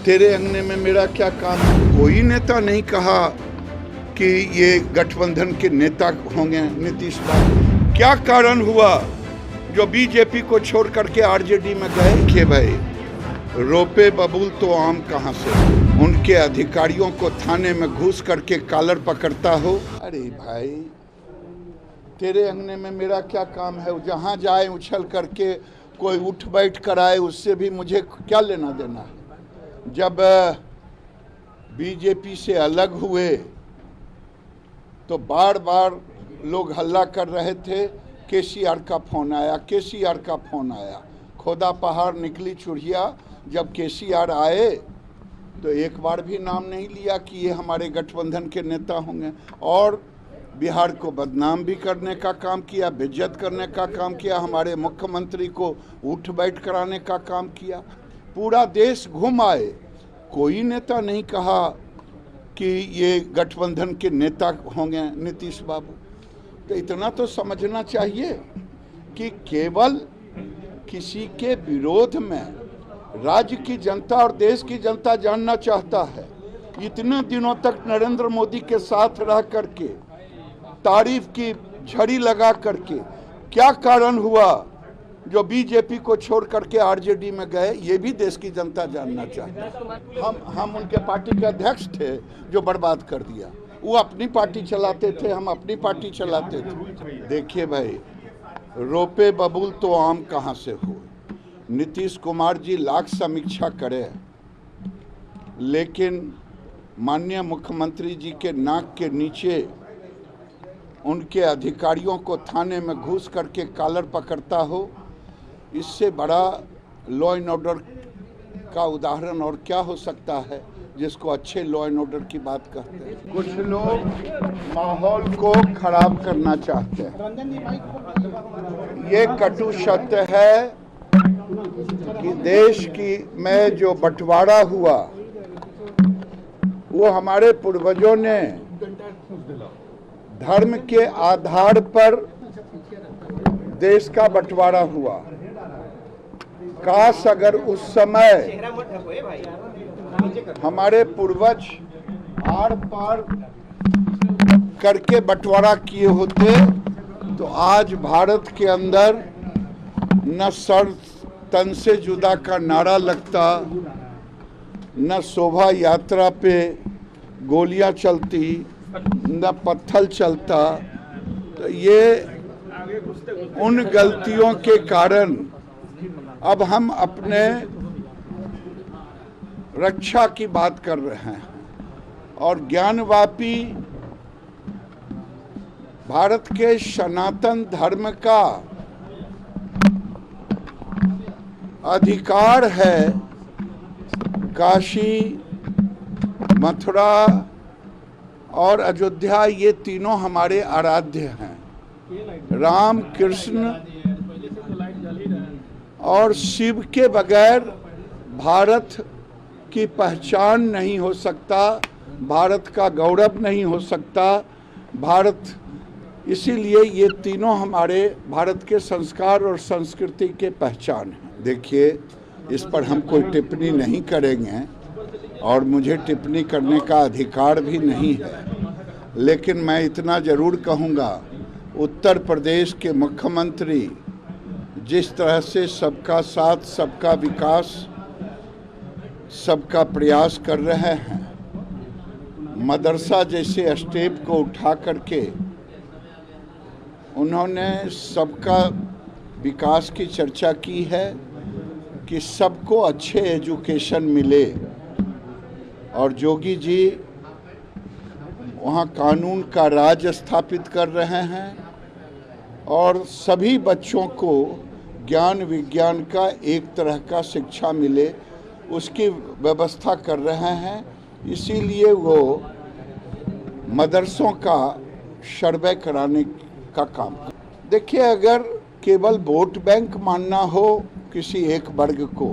तेरे अंगने में मेरा क्या काम है। कोई नेता नहीं कहा कि ये गठबंधन के नेता होंगे नीतीश बाबू। क्या कारण हुआ जो बीजेपी को छोड़ करके आरजेडी में गए। के भाई रोपे बबूल तो आम कहाँ से। उनके अधिकारियों को थाने में घुस करके कॉलर पकड़ता हो। अरे भाई तेरे अंगने में मेरा क्या काम है। जहाँ जाए उछल करके कोई उठ बैठ कराए, उससे भी मुझे क्या लेना देना है। जब बीजेपी से अलग हुए तो बार बार लोग हल्ला कर रहे थे, केसीआर का फोन आया, केसीआर का फोन आया। खोदा पहाड़ निकली चुड़िया। जब केसीआर आए तो एक बार भी नाम नहीं लिया कि ये हमारे गठबंधन के नेता होंगे, और बिहार को बदनाम भी करने का काम किया, बेइज्जत करने का काम किया, हमारे मुख्यमंत्री को उठ बैठ कराने का काम किया। पूरा देश घूम आए, कोई नेता नहीं कहा कि ये गठबंधन के नेता होंगे नीतीश बाबू। तो इतना तो समझना चाहिए कि केवल किसी के विरोध में राज्य की जनता और देश की जनता जानना चाहता है। इतने दिनों तक नरेंद्र मोदी के साथ रह करके तारीफ की झड़ी लगा करके क्या कारण हुआ जो बीजेपी को छोड़ करके आरजेडी में गए, ये भी देश की जनता जानना चाहती है। हम उनके पार्टी के अध्यक्ष थे जो बर्बाद कर दिया। वो अपनी पार्टी चलाते थे, हम अपनी पार्टी चलाते थे। देखिए भाई रोपे बबूल तो आम कहाँ से हो। नीतीश कुमार जी लाख समीक्षा करें, लेकिन माननीय मुख्यमंत्री जी के नाक के नीचे उनके अधिकारियों को थाने में घुस करके कॉलर पकड़ता हो, इससे बड़ा लॉ एंड ऑर्डर का उदाहरण और क्या हो सकता है, जिसको अच्छे लॉ एंड ऑर्डर की बात करते हैं। कुछ लोग माहौल को खराब करना चाहते हैं। ये कटु सत्य है कि देश की में जो बंटवारा हुआ वो हमारे पूर्वजों ने धर्म के आधार पर देश का बंटवारा हुआ। काश अगर उस समय हमारे पूर्वज आर पार करके बंटवारा किए होते तो आज भारत के अंदर न सर तन से जुदा का नारा लगता, न शोभा यात्रा पे गोलियां चलती, न पत्थर चलता। तो ये उन गलतियों के कारण अब हम अपने रक्षा की बात कर रहे हैं, और ज्ञानवापी भारत के सनातन धर्म का अधिकार है। काशी, मथुरा और अयोध्या ये तीनों हमारे आराध्य हैं। राम, कृष्ण और शिव के बगैर भारत की पहचान नहीं हो सकता, भारत का गौरव नहीं हो सकता। भारत इसीलिए ये तीनों हमारे भारत के संस्कार और संस्कृति के पहचान हैं। देखिए इस पर हम कोई टिप्पणी नहीं करेंगे और मुझे टिप्पणी करने का अधिकार भी नहीं है, लेकिन मैं इतना जरूर कहूँगा, उत्तर प्रदेश के मुख्यमंत्री जिस तरह से सबका साथ, सबका विकास, सबका प्रयास कर रहे हैं, मदरसा जैसे स्टेप को उठा करके उन्होंने सबका विकास की चर्चा की है कि सबको अच्छे एजुकेशन मिले, और योगी जी वहाँ कानून का राज स्थापित कर रहे हैं और सभी बच्चों को ज्ञान विज्ञान का एक तरह का शिक्षा मिले, उसकी व्यवस्था कर रहे हैं। इसीलिए वो मदरसों का सर्वे कराने का काम। देखिए अगर केवल वोट बैंक मानना हो किसी एक वर्ग को,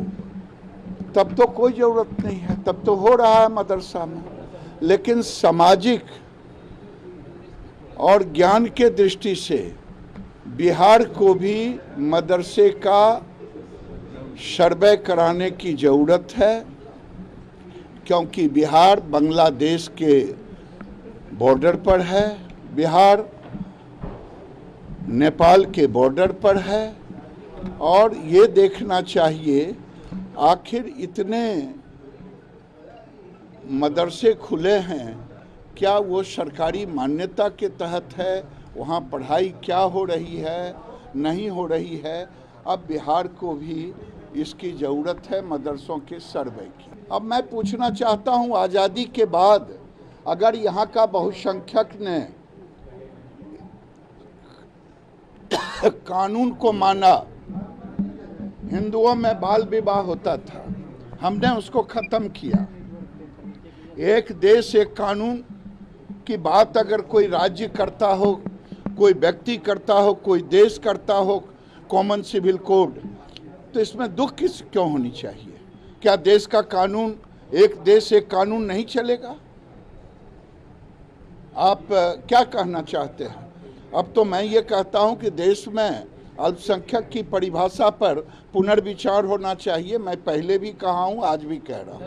तब तो कोई ज़रूरत नहीं है, तब तो हो रहा है मदरसा में। लेकिन सामाजिक और ज्ञान के दृष्टि से बिहार को भी मदरसे का सर्वे कराने की ज़रूरत है। क्योंकि बिहार बांग्लादेश के बॉर्डर पर है, बिहार नेपाल के बॉर्डर पर है, और ये देखना चाहिए आखिर इतने मदरसे खुले हैं, क्या वो सरकारी मान्यता के तहत है, वहाँ पढ़ाई क्या हो रही है, नहीं हो रही है। अब बिहार को भी इसकी ज़रूरत है मदरसों के सर्वे की। अब मैं पूछना चाहता हूँ, आज़ादी के बाद अगर यहाँ का बहुसंख्यक ने कानून को माना, हिंदुओं में बाल विवाह होता था, हमने उसको ख़त्म किया। एक देश एक कानून की बात अगर कोई राज्य करता हो, कोई व्यक्ति करता हो, कोई देश करता हो, कॉमन सिविल कोड, तो इसमें दुख क्यों होनी चाहिए? क्या देश का कानून, एक देश एक कानून नहीं चलेगा? आप क्या कहना चाहते हैं? अब तो मैं ये कहता हूं कि देश में अल्पसंख्यक की परिभाषा पर पुनर्विचार होना चाहिए। मैं पहले भी कहा हूं, आज भी कह रहा हूं।